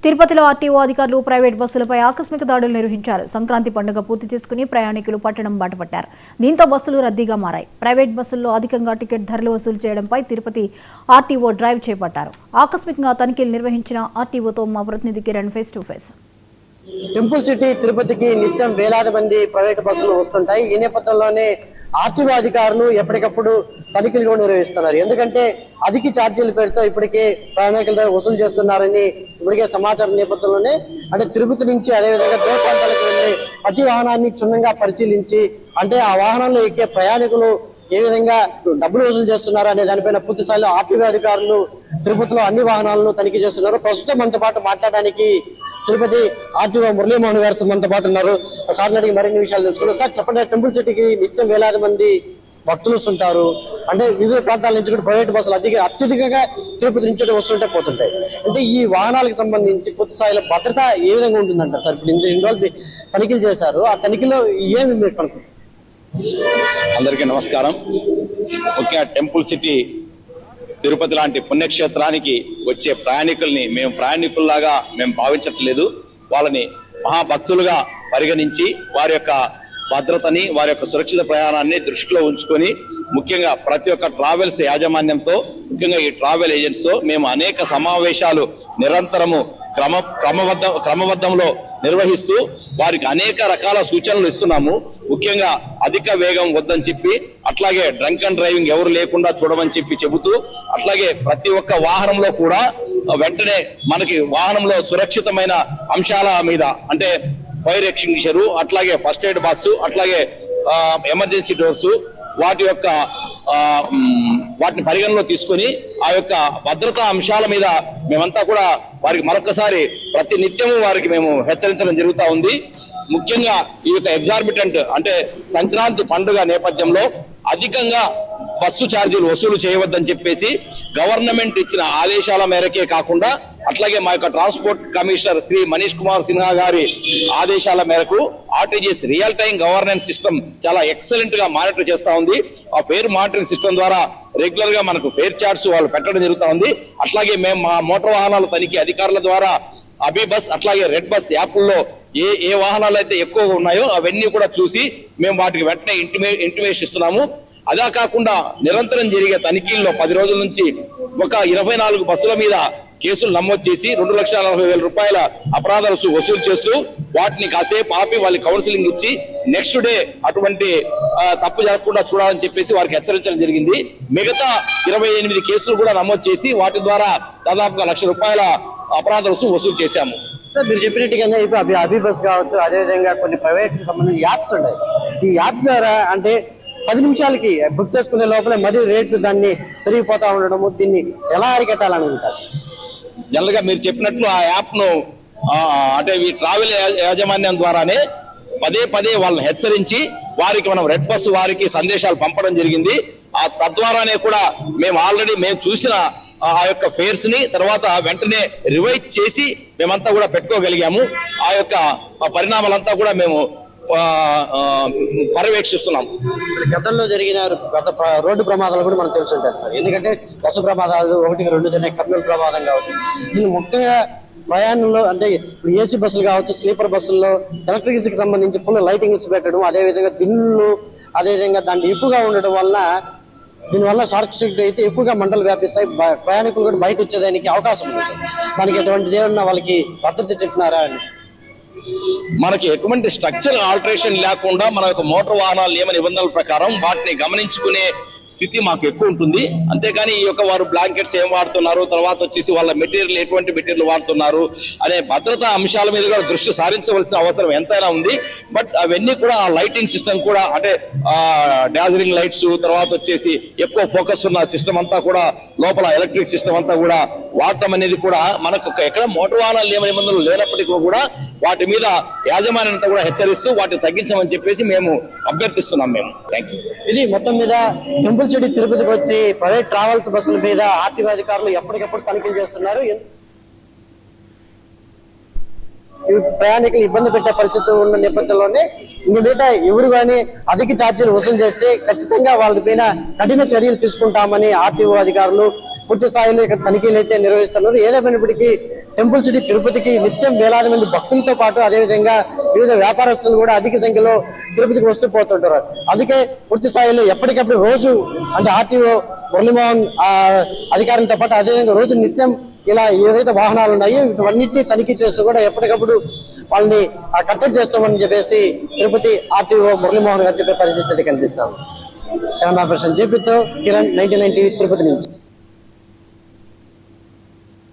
తిరుపతిలో ఆర్టీఓ అధికారులు ప్రైవేట్ బస్సులపై ఆకస్మిక దాడులు నిర్వహించారు. సంక్రాంతి పండుగ పూర్తి చేసుకుని ప్రయాణికులు పట్టణం బాటపట్టారు. దీంతో బస్సులు రద్దీగా మారాయి. ప్రైవేట్ బస్సుల్లో అధికంగా టికెట్ ధరలు వసూలు చేయడంపై తిరుపతి ఆర్టీఓ డ్రైవ్ చేపట్టారు. ఆకస్మికంగా తనిఖీలు నిర్వహించిన ఆర్టీఓతో మా ప్రతినిధి Kiran face to face. Temple city తిరుపతికి నిత్యం వేలాది మంది ప్రైవేట్ బస్సులు వస్తుంటాయి. ఈ నేపథ్యంలోనే ఆర్టీఓ అధికారులు ఎప్పటికప్పుడు తనిఖీలు కూడా నిర్వహిస్తున్నారు. ఎందుకంటే అధిక ఛార్జీల పేరుతో ఇప్పటికే ప్రయాణికుల దగ్గర వసూలు చేస్తున్నారని ఇప్పటికే సమాచారం నేపథ్యంలోనే అంటే తిరుపతి నుంచి అదేవిధంగా దూర ప్రాంతాలకు వెళ్ళి ప్రతి వాహనాన్ని క్షుణ్ణంగా పరిశీలించి అంటే ఆ వాహనంలో ఎక్కే ప్రయాణికులు ఏ విధంగా డబ్బులు వసూలు చేస్తున్నారు అనే దానిపైన పూర్తి స్థాయిలో ఆర్టీఓ అధికారులు తిరుపతిలో అన్ని వాహనాలను తనిఖీ చేస్తున్నారు. ప్రస్తుతం మనతో పాటు మాట్లాడడానికి తిరుపతి ఆర్టీఓ మురళీమోహన్ గారు మనతో పాటు ఉన్నారు. సార్ అడిగి మరిన్ని విషయాలు తెలుసుకున్నారు. సార్ చెప్పండి, టెంపుల్ సిటీకి నిత్యం వేలాది మంది భక్తులు వస్తుంటారు. అంటే వివిధ ప్రాంతాల నుంచి కూడా ప్రైవేట్ బస్సులు అత్యధికంగా తిరుపతి నుంచి వస్తుంటే పోతుంటాయి. అంటే ఈ వాహనాలకు సంబంధించి పూర్తి స్థాయిలో భద్రత ఏ విధంగా ఉంటుందంటారు సార్? ఇప్పుడు ఇన్ని రోజులు తనిఖీలు చేశారు, ఆ తనిఖీలో ఏమి మీరు కనుక్కుంటారు? అందరికీ నమస్కారం. ముఖ్యంగా టెంపుల్ సిటీ తిరుపతి లాంటి పుణ్యక్షేత్రానికి వచ్చే ప్రయాణికుల్ని మేము ప్రయాణికుల్లాగా మేము భావించట్లేదు. వాళ్ళని మహాభక్తులుగా పరిగణించి వారి యొక్క భద్రతని వారి యొక్క సురక్షిత ప్రయాణాన్ని దృష్టిలో ఉంచుకొని ముఖ్యంగా ప్రతి ఒక్క ట్రావెల్స్ యాజమాన్యంతో ముఖ్యంగా ఈ ట్రావెల్ ఏజెంట్స్ తో మేము అనేక సమావేశాలు నిరంతరము క్రమబద్ధంలో నిర్వహిస్తూ వారికి అనేక రకాల సూచనలు ఇస్తున్నాము. ముఖ్యంగా అధిక వేగం వద్దని చెప్పి, అట్లాగే డ్రంక్ అండ్ డ్రైవింగ్ ఎవరు లేకుండా చూడమని చెప్పి చెబుతూ, అట్లాగే ప్రతి ఒక్క వాహనంలో కూడా వెంటనే మనకి వాహనంలో సురక్షితమైన అంశాల మీద అంటే ఫైర్ ఎక్స్టింగ్విషర్, అట్లాగే ఫస్ట్ ఎయిడ్ బాక్స్, అట్లాగే ఎమర్జెన్సీ డోర్స్ వాటిని పరిగణలో తీసుకొని ఆ యొక్క భద్రతా అంశాల మీద మేమంతా కూడా వారికి మరొకసారి ప్రతి నిత్యము వారికి మేము హెచ్చరించడం జరుగుతూ ఉంది. ముఖ్యంగా ఈ యొక్క ఎగ్జార్బిటెంట్ అంటే సంక్రాంతి పండుగ నేపథ్యంలో అధికంగా బస్సు ఛార్జీలు వసూలు చేయవద్దని చెప్పేసి గవర్నమెంట్ ఇచ్చిన ఆదేశాల మేరకే కాకుండా అట్లాగే మా యొక్క ట్రాన్స్పోర్ట్ కమిషనర్ శ్రీ మనీష్ కుమార్ సిన్హా గారి ఆదేశాల మేరకు RTGS real time governance system చాలా ఎక్సలెంట్ గా మానిటర్ చేస్తా ఉంది. ఆ ఫేర్ మానిటరింగ్ సిస్టమ్ ద్వారా రెగ్యులర్ గా మనకు ఫేర్ చార్ట్స్ వాళ్ళు పెట్టడం జరుగుతూ ఉంది. అట్లాగే మేము మా మోటార్ వాహనాల తనిఖీ అధికారుల ద్వారా అభి బస్ అట్లాగే రెడ్ బస్ యాప్ల్లో ఏ వాహనాలు అయితే ఎక్కువగా ఉన్నాయో అవన్నీ కూడా చూసి మేము వాటికి వెంటనే ఇంటిమేషన్ ఇస్తున్నాము. అదే కాకుండా నిరంతరం జరిగే తనిఖీల్లో 10 రోజుల నుంచి ఒక 24 బస్సుల మీద కేసులు నమోదు చేసి 2,40,000 రూపాయల అపరాధ వసూలు చేస్తూ వాటిని కాసేపు ఆపి వాళ్ళకి కౌన్సిలింగ్ ఇచ్చి నెక్స్ట్ డే అటువంటి తప్పు జరగకుండా చూడాలని చెప్పేసి వారికి హెచ్చరించడం జరిగింది. మిగతా 28 కేసులు కూడా నమోదు చేసి వాటి ద్వారా దాదాపుగా 1,00,000 రూపాయల అపరాధ వసూలు చేశాము. మీరు చెప్పినట్టుగానే ఇప్పుడు అభి బస్ కావచ్చు, అదేవిధంగా కొన్ని ప్రైవేట్ సంబంధించిన యాప్స్ ఉన్నాయి. ఈ యాప్స్ ద్వారా అంటే 10 నిమిషాలకి బుక్ చేసుకునే లోపలే మరీ రేట్లు దాన్ని పెరిగిపోతా ఉండడము, దీన్ని ఎలా అరికట్టాలనుకుంటారు? జనరల్ గా మీరు చెప్పినట్లు ఆ యాప్ ను అంటే ఈ ట్రావెల్ యాజమాన్యం ద్వారానే పదే వాళ్ళని హెచ్చరించి వారికి మనం రెడ్ బస్ వారికి సందేశాలు పంపడం జరిగింది. తద్వారానే కూడా మేము చూసిన ఆ యొక్క ఫేర్స్ ని తర్వాత వెంటనే రివైజ్ చేసి మేమంతా కూడా పెట్టుకోగలిగాము. ఆ యొక్క పరిణామాలంతా కూడా మేము పర్యవేక్షిస్తున్నాం. గతంలో జరిగిన రోడ్డు ప్రమాదాలు కూడా మనకు తెలిసి ఉంటాయి సార్. ఎందుకంటే బస్సు ప్రమాదాలు 1-2 జరిగిన కర్నూలు ప్రమాదం కావచ్చు. దీన్ని ముఖ్యంగా ప్రయాణంలో అంటే ఇప్పుడు ఏసీ బస్సులు కావచ్చు, స్లీపర్ బస్సుల్లో ఎలక్ట్రిసిటీకి సంబంధించి ఫుల్ లైటింగ్స్ పెట్టడం, అదేవిధంగా బిల్లులు అదేవిధంగా దాన్ని ఎక్కువగా ఉండడం వల్ల దీనివల్ల షార్ట్ సర్క్యూట్ అయితే ఎక్కువగా మంటలు వ్యాపిస్తాయి. ప్రయాణికులు కూడా బయట వచ్చేదానికి అవకాశం ఉంది సార్. దానికి ఎటువంటిది ఏమన్నా వాళ్ళకి భద్రత చెప్పినారా అని? మనకి ఎటువంటి స్ట్రక్చర్ ఆల్టరేషన్ లేకుండా మన యొక్క మోటార్ వాహనాల నియమ నిబంధనల ప్రకారం వాటిని గమనించుకునే స్థితి మాకు ఎక్కువ ఉంటుంది. అంతేగాని ఈ యొక్క వారు బ్లాంకెట్స్ ఏం వాడుతున్నారు, తర్వాత వచ్చేసి వాళ్ళ మెటీరియల్ ఎటువంటి మెటీరియల్ వాడుతున్నారు అనే భద్రతా అంశాల మీద కూడా దృష్టి సారించవలసిన అవసరం ఎంతైనా ఉంది. బట్ అవన్నీ కూడా ఆ లైటింగ్ సిస్టమ్ కూడా అంటే డాజరింగ్ లైట్స్, తర్వాత వచ్చేసి ఎక్కువ ఫోకస్ ఉన్న సిస్టమ్ అంతా కూడా లోపల ఎలక్ట్రిక్ సిస్టమ్ అంతా కూడా వాడటం అనేది కూడా మనకు ఎక్కడ మోటార్ వాహనాల నియమ నిబంధనలు లేనప్పటికీ కూడా వాటి మీద యాజమాన్యం అంతా కూడా హెచ్చరిస్తూ వాటిని తగ్గించమని చెప్పేసి మేము అభ్యర్థిస్తున్నాం. మేము థ్యాంక్ యూ. ఇది మొత్తం మీద టెంపుల్ సిటీ తిరుపతికి వచ్చి ప్రైవేట్ ట్రావెల్స్ బస్సుల మీద ఆర్టీఓ అధికారులు ఎప్పటికప్పుడు తనిఖీలు చేస్తున్నారు. ప్రయాణికులు ఇబ్బంది పెట్టే పరిస్థితి ఉన్న నేపథ్యంలోనే ఇంక మీద ఎవరు కానీ అధిక ఛార్జీలు వసూలు చేస్తే ఖచ్చితంగా వాళ్ళ పైన కఠిన చర్యలు తీసుకుంటామని ఆర్టీఓ అధికారులు పూర్తి స్థాయిలో ఇక్కడ తనిఖీలు అయితే నిర్వహిస్తున్నారు. ఏదేమైనప్పటికీ టెంపుల్ సిటీ తిరుపతికి నిత్యం వేలాది మంది భక్తులతో పాటు అదేవిధంగా వివిధ వ్యాపారస్తులు కూడా అధిక సంఖ్యలో తిరుపతికి వస్తూ పోతుంటారు. అందుకే పూర్తి స్థాయిలో ఎప్పటికప్పుడు రోజు అంటే ఆర్టీఓ మురళీమోహన్ అధికారులతో పాటు అదేవిధంగా రోజు నిత్యం ఇలా ఏదైతే వాహనాలు ఉన్నాయో ఇవన్నింటినీ తనిఖీ చేస్తూ కూడా ఎప్పటికప్పుడు వాళ్ళని కట్టడి చేస్తామని చెప్పేసి తిరుపతి ఆర్టీఓ మురళీమోహన్ గారు చెప్పే పరిస్థితి కనిపిస్తాం. కెమెరా పర్సన్ జేపీతో కిరణ్ 99 టీవీ తిరుపతి నుంచి.